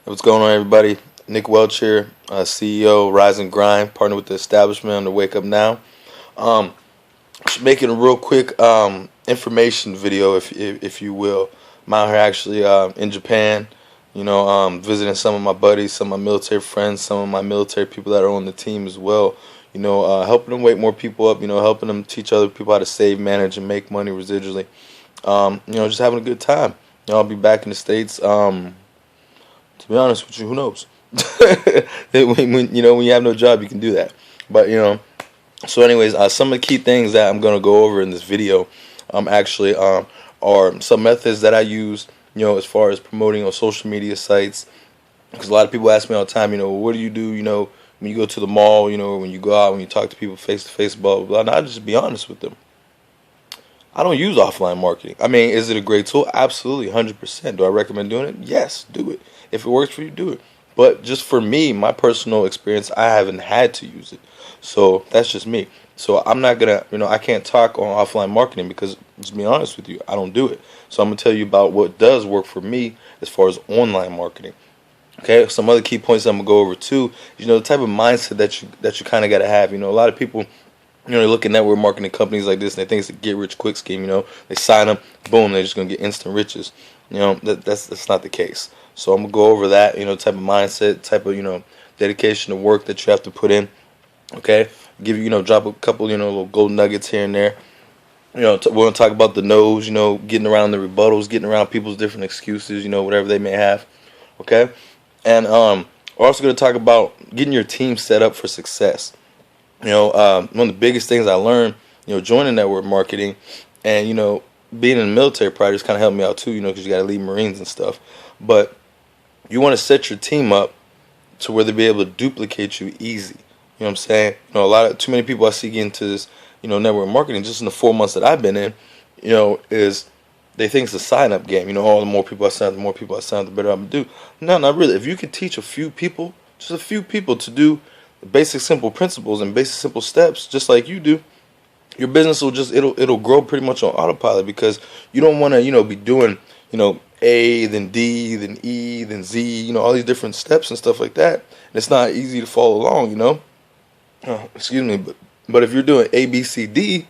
What's going on, everybody? Nick Welch here, CEO, Rise and Grind, partner with the establishment on the Wake Up Now. Um, just making a real quick information video, if you will. I'm out here actually in Japan, visiting some of my buddies, some of my military friends, some of my military people that are on the team as well. Helping them wake more people up. Helping them teach other people how to save, manage, and make money residually. Just having a good time. I'll be back in the States. To be honest with you, who knows? when you have no job, you can do that. But so anyways, some of the key things that I'm gonna go over in this video, are some methods that I use, as far as promoting on social media sites. Because a lot of people ask me all the time, what do you do, when you go to the mall, when you go out, when you talk to people face to face, blah blah blah. And I just be honest with them. I don't use offline marketing. I mean, is it a great tool? Absolutely, 100%. Do I recommend doing it? Yes, do it. If it works for you, do it. But just for me, my personal experience, I haven't had to use it. So that's just me. So I'm not going to, I can't talk on offline marketing because, to be honest with you, I don't do it. So I'm going to tell you about what does work for me as far as online marketing. Okay, some other key points I'm going to go over too, the type of mindset that you kind of got to have. A lot of people, they look at network marketing companies like this and they think it's a get rich quick scheme. They sign up, boom, they're just gonna get instant riches. That's not the case. So I'm gonna go over that, type of mindset, type of dedication to work that you have to put in. Okay, give you drop a couple little gold nuggets here and there. We're gonna talk about the no's, getting around the rebuttals, getting around people's different excuses, whatever they may have. Okay, and we're also gonna talk about getting your team set up for success. One of the biggest things I learned, joining network marketing and, being in the military prior just kind of helped me out too, because you got to lead Marines and stuff. But you want to set your team up to where they'll be able to duplicate you easy. You know what I'm saying? Too many people I see get into this, network marketing just in the 4 months that I've been in, is they think it's a sign up game. All the more people I sign up, the better I'm going to do. No, not really. If you can teach a few people, just a few people to do basic simple principles and basic simple steps just like you do, your business will it'll grow pretty much on autopilot, because you don't want to be doing A, then D, then E, then Z, all these different steps and stuff like that, and it's not easy to follow along. Excuse me, but if you're doing A, B, C, D,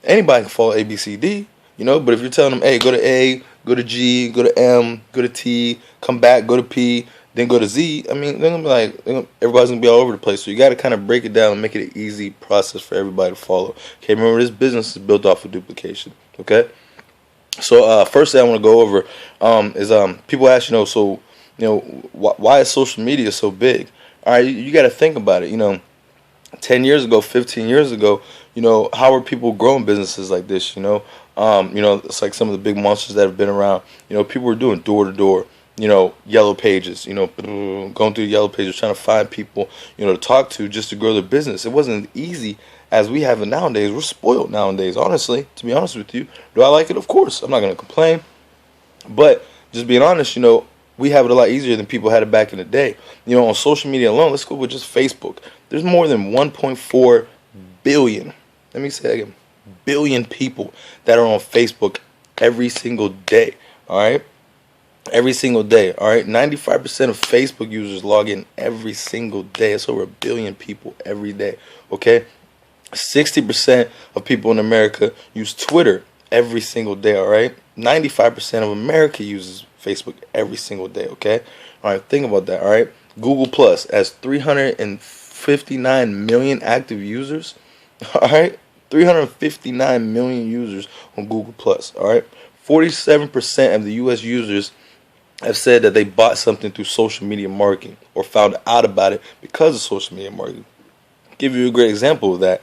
anybody can follow A, B, C, D. But if you're telling them, hey, go to A, go to G, go to M, go to T, come back, go to P, then go to Z, I mean, they're going to be like, everybody's going to be all over the place. So you got to kind of break it down and make it an easy process for everybody to follow. Okay, remember, this business is built off of duplication. Okay? So first thing I want to go over is people ask, why is social media so big? All right, you got to think about it. 10 years ago, 15 years ago, how are people growing businesses like this? It's like some of the big monsters that have been around. People were doing door to door. Yellow pages, going through yellow pages, trying to find people, to talk to just to grow their business. It wasn't easy as we have it nowadays. We're spoiled nowadays, honestly, to be honest with you. Do I like it? Of course. I'm not going to complain. But just being honest, we have it a lot easier than people had it back in the day. On social media alone, let's go with just Facebook. There's more than 1.4 billion, let me say it again, billion people that are on Facebook every single day, all right? Every single day, all right? 95% of Facebook users log in every single day. It's over 1 billion people every day, okay? 60% of people in America use Twitter every single day, all right? 95% of America uses Facebook every single day, okay? All right, think about that, all right? Google Plus has 359 million active users, all right? 359 million users on Google Plus, all right? 47% of the U.S. users have said that they bought something through social media marketing or found out about it because of social media marketing. I'll give you a great example of that.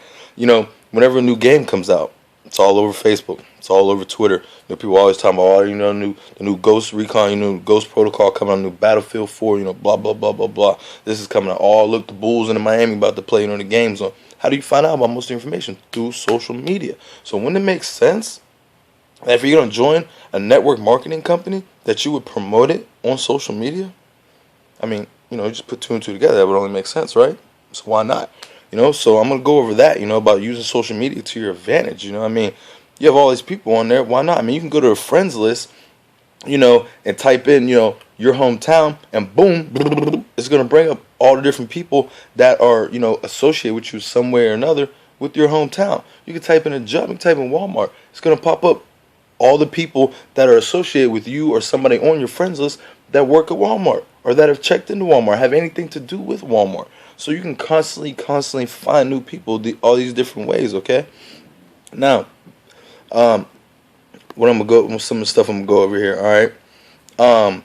Whenever a new game comes out, it's all over Facebook. It's all over Twitter. People always talking about, the new Ghost Recon, Ghost Protocol coming on, new Battlefield 4, blah, blah, blah, blah, blah. This is coming out. Oh, look, the Bulls in Miami about to play, the games on. How do you find out about most of the information? Through social media. So wouldn't it make sense that if you're going to join a network marketing company, that you would promote it on social media? I mean, just put two and two together. That would only make sense, right? So why not? So I'm going to go over that, about using social media to your advantage. You have all these people on there. Why not? I mean, you can go to a friends list and type in, your hometown, and boom, it's gonna bring up all the different people that are, associated with you some way or another with your hometown. You can type in a job, you can type in Walmart. It's gonna pop up all the people that are associated with you or somebody on your friends list that work at Walmart or that have checked into Walmart, have anything to do with Walmart. So you can constantly find new people all these different ways. Okay. Now, what I'm gonna go, some of the stuff I'm gonna go over here. All right. All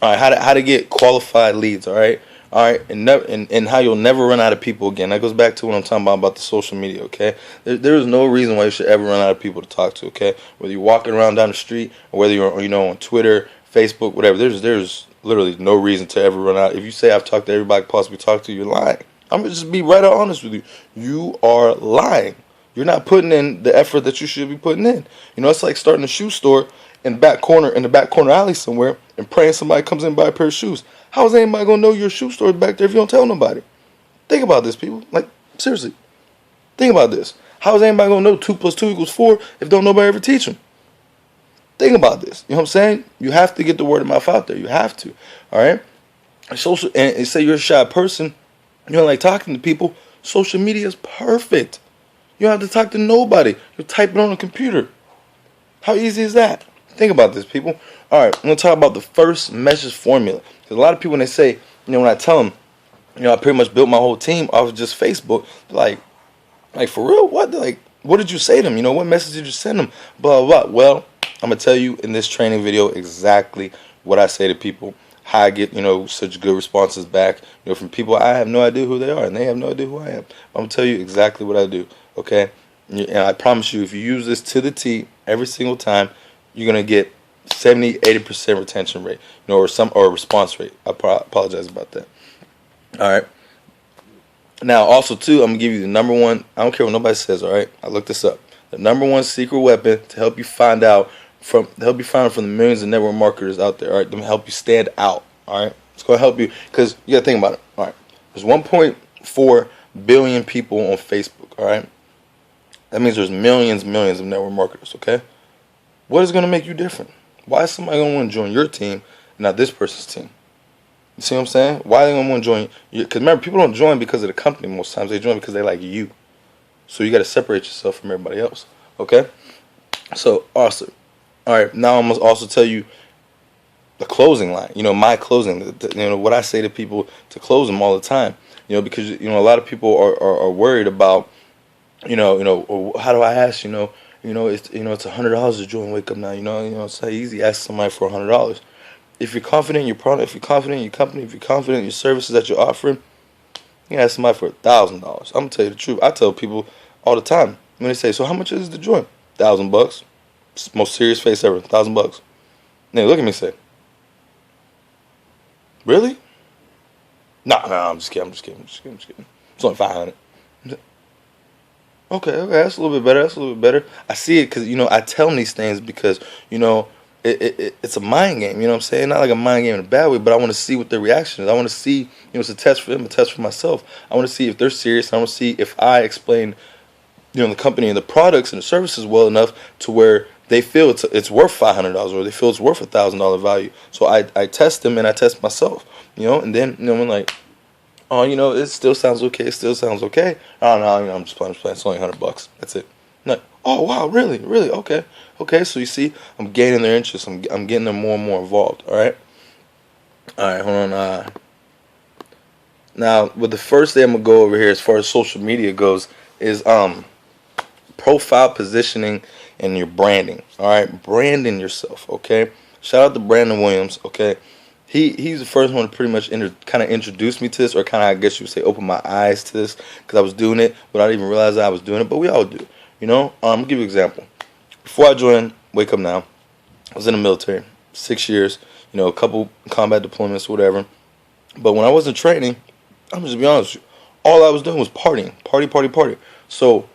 right. How to get qualified leads. All right. All right, and how you'll never run out of people again. That goes back to what I'm talking about the social media. Okay, there is no reason why you should ever run out of people to talk to. Okay, whether you're walking around down the street or whether you're on Twitter, Facebook, whatever. There's literally no reason to ever run out. If you say I've talked to everybody I could possibly talk to, you're lying. I'm gonna just be right out honest with you. You are lying. You're not putting in the effort that you should be putting in. It's like starting a shoe store in the back corner alley somewhere and praying somebody comes in and buy a pair of shoes. How is anybody gonna know your shoe store is back there if you don't tell nobody? Think about this, people. Like, seriously. Think about this. How is anybody gonna know 2 + 2 = 4 if don't nobody ever teach them? Think about this. You know what I'm saying? You have to get the word of mouth out there. You have to. All right. Social, and say you're a shy person, you don't like talking to people. Social media is perfect. You don't have to talk to nobody. You're typing on a computer. How easy is that? Think about this, people. All right, I'm going to talk about the first message formula. Because a lot of people, when they say, when I tell them, I pretty much built my whole team off of just Facebook, like for real? What? Like, what did you say to them? What message did you send them? Blah, blah, blah. Well, I'm going to tell you in this training video exactly what I say to people. How I get, such good responses back, from people I have no idea who they are, and they have no idea who I am. I'm going to tell you exactly what I do, okay? And I promise you, if you use this to the T every single time, you're going to get 70-80% retention rate, or response rate. I apologize about that. All right. Now, also, too, I'm going to give you the number one, I don't care what nobody says, all right? I looked this up. The number one secret weapon to help you find from the millions of network marketers out there, all right? To help you stand out, all right? It's going to help you, because you got to think about it, all right? There's 1.4 billion people on Facebook, all right? That means there's millions of network marketers, okay? What is going to make you different? Why is somebody going to want to join your team and not this person's team? You see what I'm saying? Why are they going to want to join you? Because remember, people don't join because of the company most times. They join because they like you. So you got to separate yourself from everybody else. Okay? So, awesome. All right, now I'm going to also tell you the closing line. My closing. What I say to people to close them all the time. Because, a lot of people are worried about, how do I ask, it's $100 to join Wake Up Now. It's not easy. Ask somebody for $100. If you're confident in your product, if you're confident in your company, if you're confident in your services that you're offering, you can ask somebody for $1,000. I'm gonna tell you the truth. I tell people all the time when they say, "So how much is it to join?" $1,000. Most serious face ever. $1,000. And they look at me and say, "Really?" No, I'm just kidding. It's only $500. Okay, that's a little bit better. I see it because I tell them these things because it's a mind game. You know what I'm saying? Not like a mind game in a bad way, but I want to see what their reaction is. I want to see, it's a test for them, a test for myself. I want to see if they're serious. I want to see if I explain, the company and the products and the services well enough to where they feel it's worth $500 or they feel it's worth $1,000 value. So I test them and I test myself, and then I'm like, oh, it still sounds okay. Oh no, I'm just playing. It's only $100. That's it. No. Oh wow, really? Okay. So you see, I'm gaining their interest. I'm getting them more and more involved. All right. Hold on. Now, with the first thing I'm gonna go over here, as far as social media goes, is profile positioning and your branding. All right, branding yourself. Okay. Shout out to Brandon Williams. Okay. He's the first one to pretty much kind of introduce me to this, or kind of, I guess you would say, open my eyes to this, because I was doing it without even realizing I was doing it. But we all do. I'm gonna give you an example. Before I joined Wake Up Now, I was in the military, 6 years, a couple combat deployments, whatever. But when I wasn't training, I'm just be honest with you, all I was doing was partying, party. So,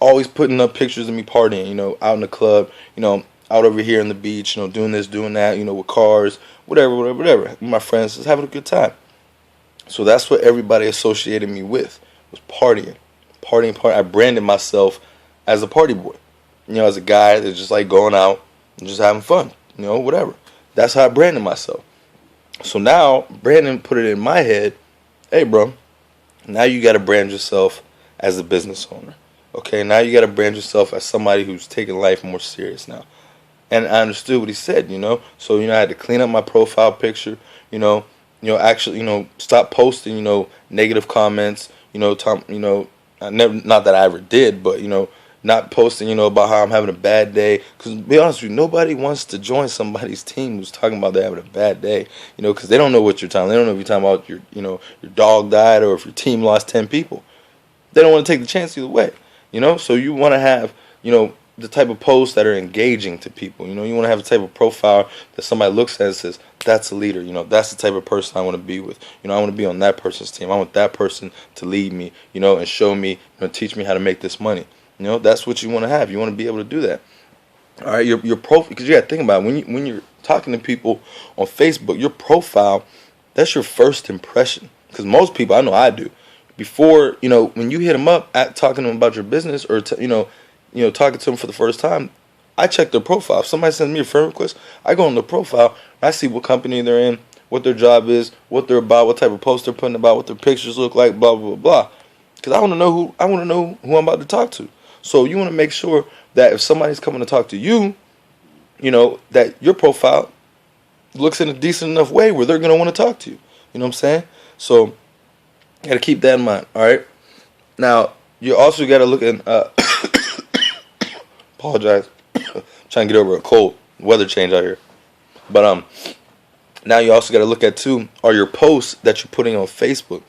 always putting up pictures of me partying, out in the club, out over here on the beach, doing this, doing that, with cars, whatever, with my friends, just having a good time. So that's what everybody associated me with, was partying. I branded myself as a party boy, as a guy that's just like going out, I'm just having fun, whatever. That's how I branded myself. So now Brandon put it in my head, hey bro, now you got to brand yourself as a business owner. Okay, now you got to brand yourself as somebody who's taking life more serious now. And I understood what he said, So, I had to clean up my profile picture, actually, stop posting, negative comments, not that I ever did, but, not posting, about how I'm having a bad day. Because to be honest with you, nobody wants to join somebody's team who's talking about they're having a bad day, because they don't know what you're talking. They don't know if you're talking about your dog died or if your team lost 10 people. They don't want to take the chance either way, So you want to have, the type of posts that are engaging to people. You want to have a type of profile that somebody looks at and says, that's a leader. That's the type of person I want to be with. I want to be on that person's team. I want that person to lead me, and show me, teach me how to make this money. That's what you want to have. You want to be able to do that. All right, your profile, because you got to think about it. When you're talking to people on Facebook, your profile, that's your first impression. Because most people, I know I do, before, when you hit them up at talking to them about your business or, talking to them for the first time, I check their profile. If somebody sends me a friend request, I go on their profile, and I see what company they're in, what their job is, what they're about, what type of post they're putting about, what their pictures look like, blah, blah, blah. Because I want to know who I'm about to talk to. So you want to make sure that if somebody's coming to talk to you, that your profile looks in a decent enough way where they're going to want to talk to you. You know what I'm saying? So you got to keep that in mind, all right? Now, you also got to look at, apologize, trying to get over a cold weather change out here. But now you also got to look at, too, are your posts that you're putting on Facebook,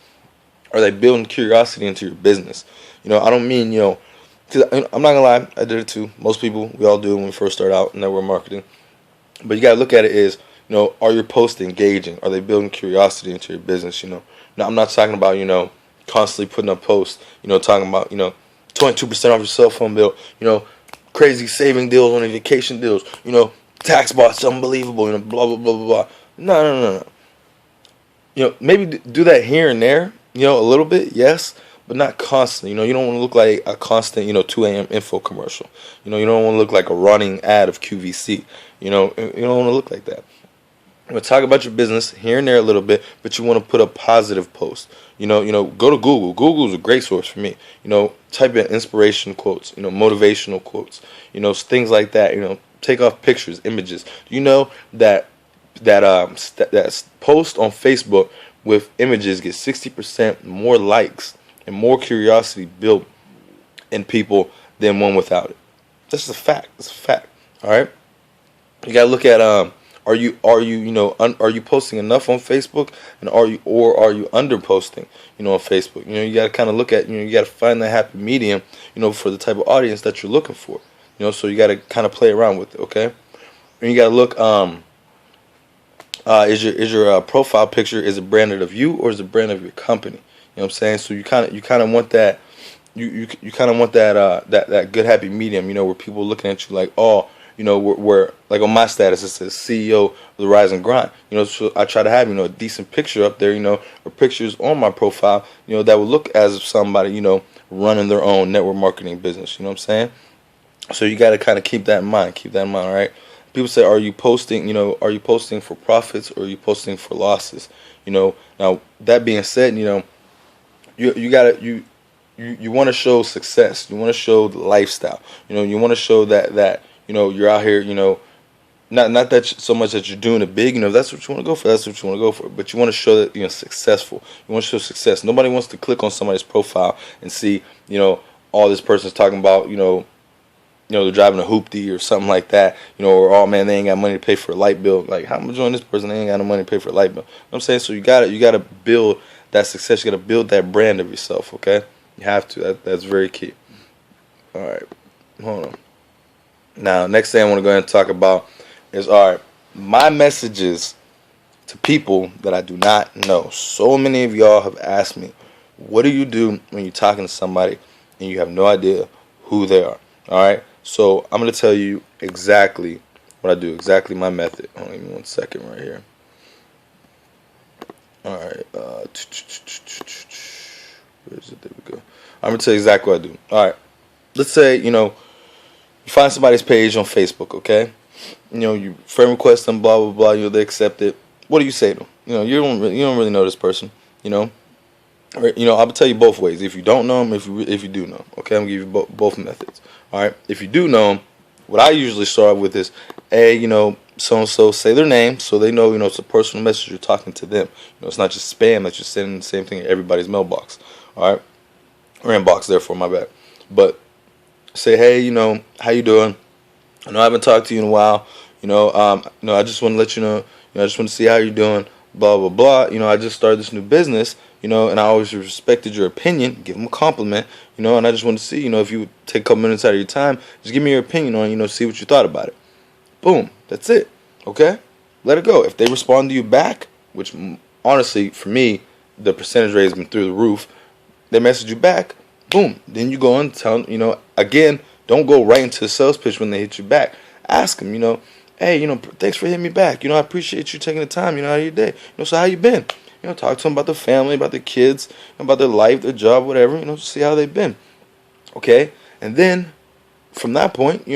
are they building curiosity into your business? I don't mean, because I'm not going to lie, I did it too. Most people, we all do when we first start out in network marketing. But you got to look at it as, are your posts engaging? Are they building curiosity into your business, Now, I'm not talking about, constantly putting up posts, talking about, 22% off your cell phone bill, crazy saving deals on vacation deals, tax bots, unbelievable, blah, blah, blah, blah, blah. No. Maybe do that here and there, a little bit, yes, but not constantly. You don't want to look like a constant, 2 a.m. info commercial. You don't want to look like a running ad of QVC. You don't want to look like that. I'm going to talk about your business here and there a little bit, but you want to put a positive post. Go to Google. Google is a great source for me. Type in inspiration quotes, motivational quotes, things like that. Take off pictures, images. You know that post on Facebook with images get 60% more likes and more curiosity built in people than one without it. That's a fact. It's a fact. All right. You gotta look at are you posting enough on Facebook, and are you under posting on Facebook? You got to kind of look at you got to find the happy medium for the type of audience that you're looking for. So you got to kind of play around with it, okay? And you got to look is your profile picture, is it branded of you or is it branded of your company? You know what I'm saying? So you kind of want that you kind of want that good happy medium, where people are looking at you like, oh, where like on my status it says CEO of the Rise and Grind. So I try to have a decent picture up there, or pictures on my profile, that would look as if somebody running their own network marketing business. You know what I'm saying? So you got to kind of keep that in mind. Keep that in mind, all right? People say, are you posting for profits or are you posting for losses? Now that being said, you want to show success. You want to show the lifestyle. You want to show that you're out here, not that so much that you're doing it big. If that's what you want to go for, that's what you want to go for. But you want to show that you're successful. You want to show success. Nobody wants to click on somebody's profile and see, all this person's talking about, they're driving a hoopty or something like that, or, oh man, they ain't got money to pay for a light bill. Like, how much on this person, they ain't got no money to pay for a light bill. You know what I'm saying? So you gotta build that success. You gotta build that brand of yourself, okay? You have to. That's very key. All right, hold on. Now, next thing I want to go ahead and talk about is, all right, my messages to people that I do not know. So many of y'all have asked me, what do you do when you're talking to somebody and you have no idea who they are? All right, so I'm going to tell you exactly what I do, exactly my method. Hold on, give me 1 second right here. All right, where is it? There we go. I'm going to tell you exactly what I do. All right, let's say, you find somebody's page on Facebook, okay? You friend request them, blah blah blah. They accept it. What do you say to them? You don't really know this person. I'll tell you both ways. If you don't know them, if you do know them, okay, I'm gonna give you both methods. All right. If you do know them, what I usually start with is, so and so, say their name so they know, it's a personal message. You're talking to them. It's not just spam that you're sending the same thing in everybody's mailbox. All right, or inbox. Therefore, my bad. But say, hey, how you doing? I know I haven't talked to you in a while. I just want to let you know. I just want to see how you're doing. Blah blah blah. I just started this new business. And I always respected your opinion. Give them a compliment. And I just want to see. If you would take a couple minutes out of your time, just give me your opinion on. See what you thought about it. Boom. That's it. Okay. Let it go. If they respond to you back, which honestly for me, the percentage rate has been through the roof. They message you back. Boom. Then you go and tell them. Again, don't go right into the sales pitch when they hit you back. Ask them. Hey, thanks for hitting me back. I appreciate you taking the time. Out of your day. So how you been? Talk to them about the family, about the kids, about their life, their job, whatever. See how they've been. Okay? And then, from that point,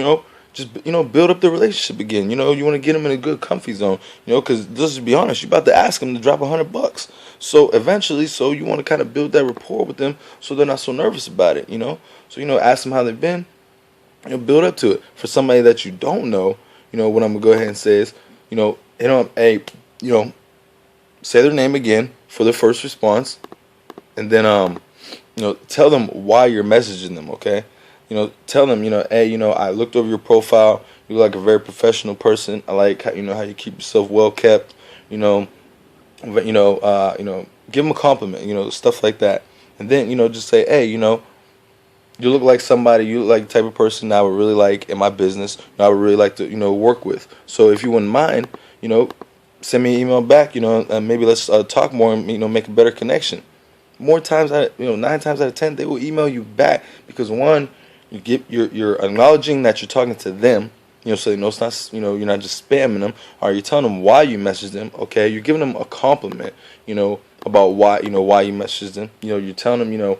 just, build up the relationship again. You want to get them in a good, comfy zone. Because, let's just be honest, you're about to ask them to drop $100. So, eventually, you want to kind of build that rapport with them so they're not so nervous about it, So, ask them how they've been. Build up to it. For somebody that you don't know, what I'm going to go ahead and say is, hey, say their name again for their first response, and then tell them why you're messaging them. Okay, tell them hey, I looked over your profile. You look like a very professional person. I like how how you keep yourself well kept. Give them a compliment. Stuff like that, and then just say, hey, you look like somebody. You look like the type of person I would really like in my business. I would really like to work with. So if you wouldn't mind, send me an email back, and maybe let's talk more and, make a better connection. More times, 9 times out of 10, they will email you back because one, you're acknowledging that you're talking to them, so they know it's not, you're not just spamming them, or you're telling them why you messaged them. Okay, you're giving them a compliment, about why you messaged them. You're telling them,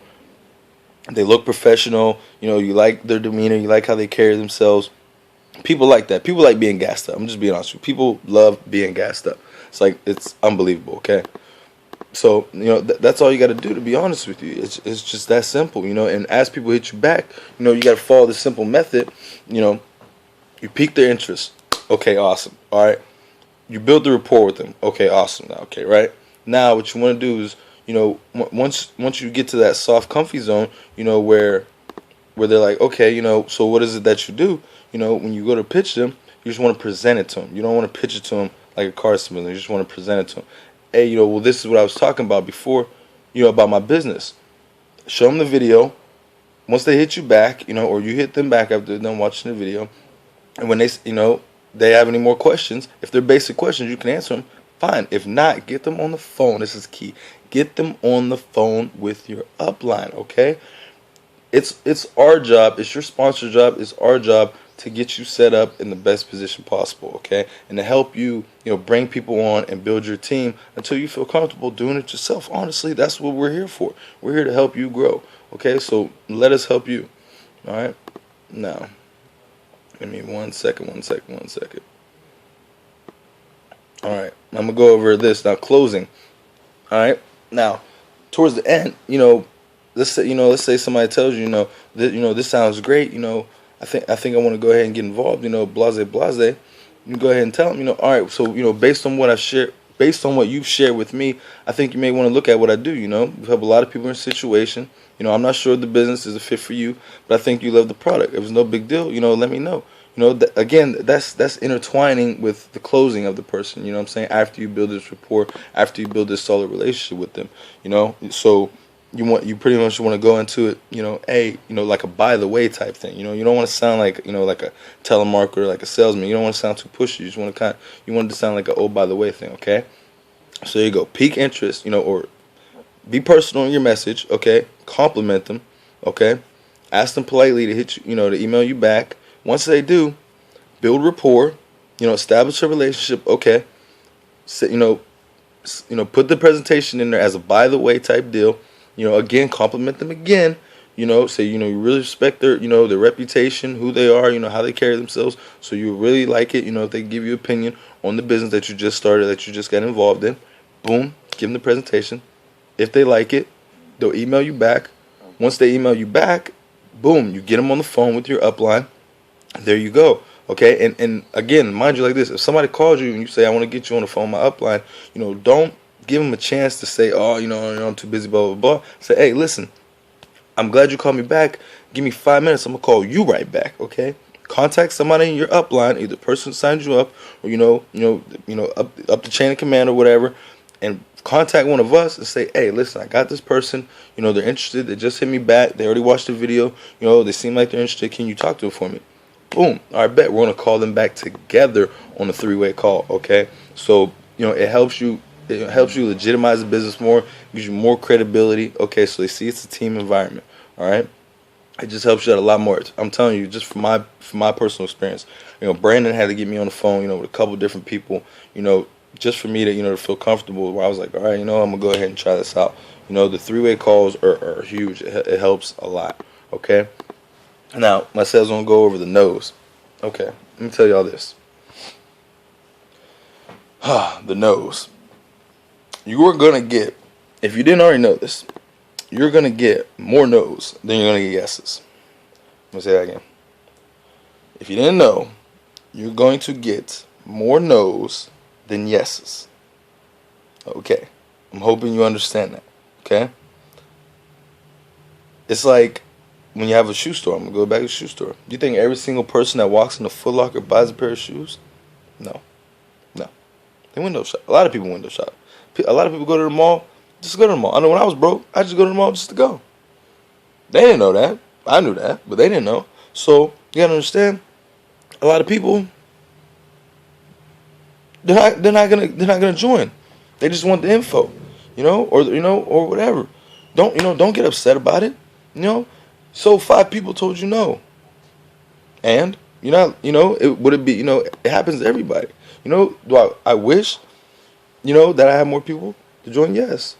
they look professional. You like their demeanor, you like how they carry themselves. People like that. People like being gassed up. I'm just being honest with you. People love being gassed up. It's unbelievable, okay? So, that's all you got to do, to be honest with you. It's just that simple, and as people hit you back, you got to follow this simple method. You pique their interest. Okay, awesome. All right. You build the rapport with them. Okay, awesome. Now, okay, right? Now, what you want to do is, once you get to that soft, comfy zone, where they're like, okay, so what is it that you do? When you go to pitch them, you just want to present it to them. You don't want to pitch it to them like a car salesman. You just want to present it to them. Hey, well, this is what I was talking about before, about my business. Show them the video. Once they hit you back, or you hit them back after they're done watching the video, and when they have any more questions, if they're basic questions, you can answer them. Fine. If not, get them on the phone. This is key. Get them on the phone with your upline. Okay. It's our job. It's your sponsor job. It's our job to get you set up in the best position possible, okay? And to help you, bring people on and build your team until you feel comfortable doing it yourself. Honestly, that's what we're here for. We're here to help you grow, okay? So let us help you, all right? Now, give me one second. All right, I'm going to go over this. Now, closing, all right? Now, towards the end, let's say somebody tells you, this sounds great, I think I want to go ahead and get involved, blase. You go ahead and tell them, all right, so, based on what I've shared, based on what you've shared with me, I think you may want to look at what I do, We have a lot of people in a situation, I'm not sure the business is a fit for you, but I think you love the product. If it's no big deal, let me know. Again, that's intertwining with the closing of the person, what I'm saying? After you build this rapport, after you build this solid relationship with them, so you pretty much want to go into it, like a by the way type thing. You don't want to sound like, like a telemarketer, like a salesman. You don't want to sound too pushy. You just want to you want it to sound like a oh by the way thing, okay? So there you go. Pique interest, or be personal in your message, okay? Compliment them, okay? Ask them politely to hit you, to email you back. Once they do, build rapport, establish a relationship, okay? So, put the presentation in there as a by the way type deal. Again, compliment them again, say, you really respect their, their reputation, who they are, how they carry themselves. So you really like it, if they give you opinion on the business that you just started, that you just got involved in. Boom, give them the presentation. If they like it, they'll email you back. Once they email you back, boom, you get them on the phone with your upline. There you go. Okay, and again, mind you, like this: if somebody calls you and you say, "I want to get you on the phone, with my upline," don't give them a chance to say, "Oh, I'm too busy," blah blah blah. Say, "Hey, listen, I'm glad you called me back. Give me 5 minutes. I'm gonna call you right back." Okay. Contact somebody in your upline, either the person who signed you up, or up the chain of command or whatever, and contact one of us and say, "Hey, listen, I got this person. They're interested. They just hit me back. They already watched the video. They seem like they're interested. Can you talk to them for me?" Boom. All right, bet. We're gonna call them back together on a 3-way call. Okay. So it helps you. It helps you legitimize the business more. Gives you more credibility. Okay. So they see it's a team environment. All right. It just helps you out a lot more. I'm telling you, just from my personal experience. Brandon had to get me on the phone. With a couple different people. Just for me to to feel comfortable. Where I was like, all right, I'm gonna go ahead and try this out. The 3-way calls are huge. It helps a lot. Okay. Now, my sales gonna go over the nose. Okay, let me tell y'all this. The nose. You are gonna get, if you didn't already know this, you're gonna get more no's than you're gonna get yeses. Let me say that again. If you didn't know, you're going to get more no's than yeses. Okay, I'm hoping you understand that. Okay, it's like when you have a shoe store. I'm going to go back to the shoe store. Do you think every single person that walks into Foot Locker buys a pair of shoes? No. No. They window shop. A lot of people window shop. A lot of people go to the mall just to go to the mall. I know when I was broke, I just go to the mall just to go. They didn't know that. I knew that, but they didn't know. So you got to understand, a lot of people, they're not gonna join. They just want the info, or whatever. Don't get upset about it. So 5 people told you no. And would it be, it happens to everybody. Do I wish, that I had more people to join? Yes.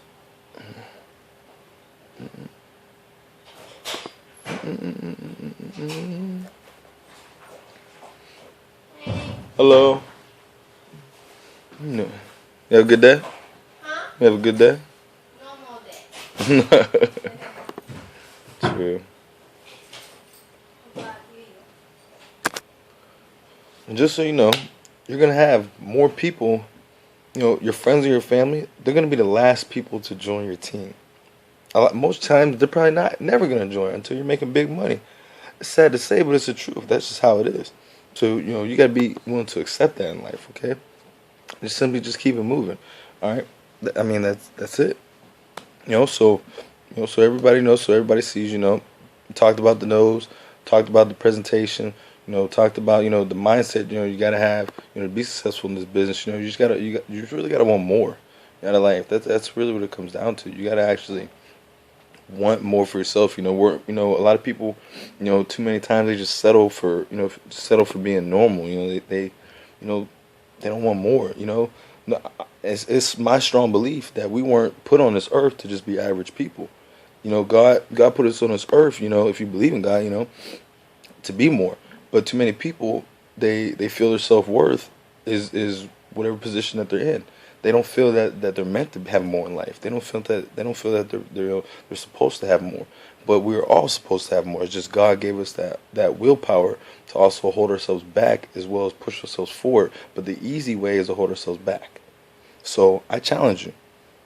Hello. No. You have a good day? Huh? You have a good day? No more day. True. And just so you know, you're going to have more people, your friends or your family, they're going to be the last people to join your team. Most times, they're probably never going to join until you're making big money. It's sad to say, but it's the truth. That's just how it is. So, you got to be willing to accept that in life, okay? Just keep it moving, all right? I mean, that's it. So everybody knows, so everybody sees, talked about the nose, talked about the presentation, talked about, the mindset, you got to have, to be successful in this business. You just really got to want more out of life. That's really what it comes down to. You got to actually want more for yourself. A lot of people, too many times they just settle for being normal. They don't want more. It's my strong belief that we weren't put on this earth to just be average people. God put us on this earth, if you believe in God, to be more. But too many people, they feel their self-worth is whatever position that they're in. They don't feel that they're meant to have more in life. They don't feel that they're supposed to have more. But we're all supposed to have more. It's just God gave us that willpower to also hold ourselves back as well as push ourselves forward. But the easy way is to hold ourselves back. So I challenge you.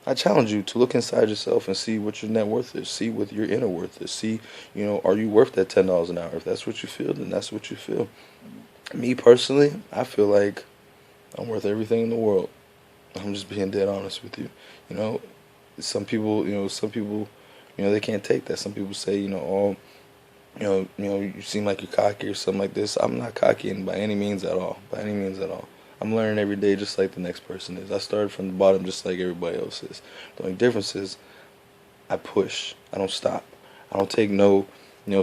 To look inside yourself and see what your net worth is. See what your inner worth is. See, are you worth that $10 an hour? If that's what you feel, then that's what you feel. Me personally, I feel like I'm worth everything in the world. I'm just being dead honest with you. Some people, they can't take that. Some people say, you seem like you're cocky or something like this. I'm not cocky by any means at all. By any means at all. I'm learning every day just like the next person is. I started from the bottom just like everybody else is. The only difference is I push. I don't stop. I don't take no.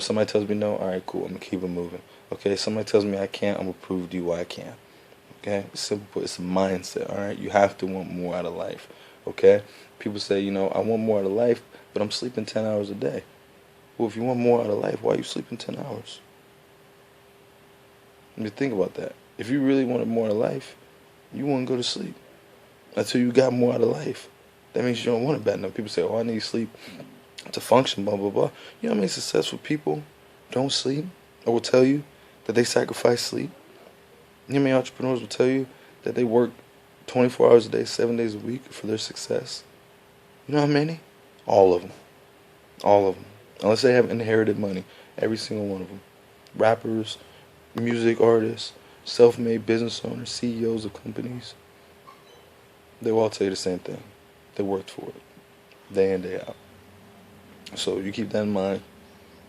Somebody tells me no, all right, cool. I'm going to keep it moving. Okay, somebody tells me I can't, I'm going to prove to you why I can. Okay, simple. It's a mindset, all right? You have to want more out of life, okay? People say, I want more out of life, but I'm sleeping 10 hours a day. Well, if you want more out of life, why are you sleeping 10 hours? I mean, think about that. If you really wanted more out of life, you wouldn't go to sleep until you got more out of life. That means you don't want it bad enough. People say, oh, I need sleep to function, blah, blah, blah. You know how many successful people don't sleep or will tell you that they sacrifice sleep? You know how many entrepreneurs will tell you that they work 24 hours a day, 7 days a week for their success? You know how many? All of them. All of them. Unless they have inherited money. Every single one of them. Rappers, music artists, self-made business owners, CEOs of companies. They will all tell you the same thing. They worked for it. Day in, day out. So you keep that in mind.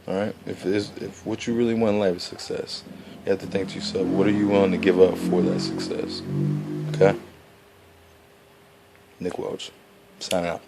Alright? If what you really want in life is success, you have to think to yourself, what are you willing to give up for that success? Okay? Nick Welch. Signing out.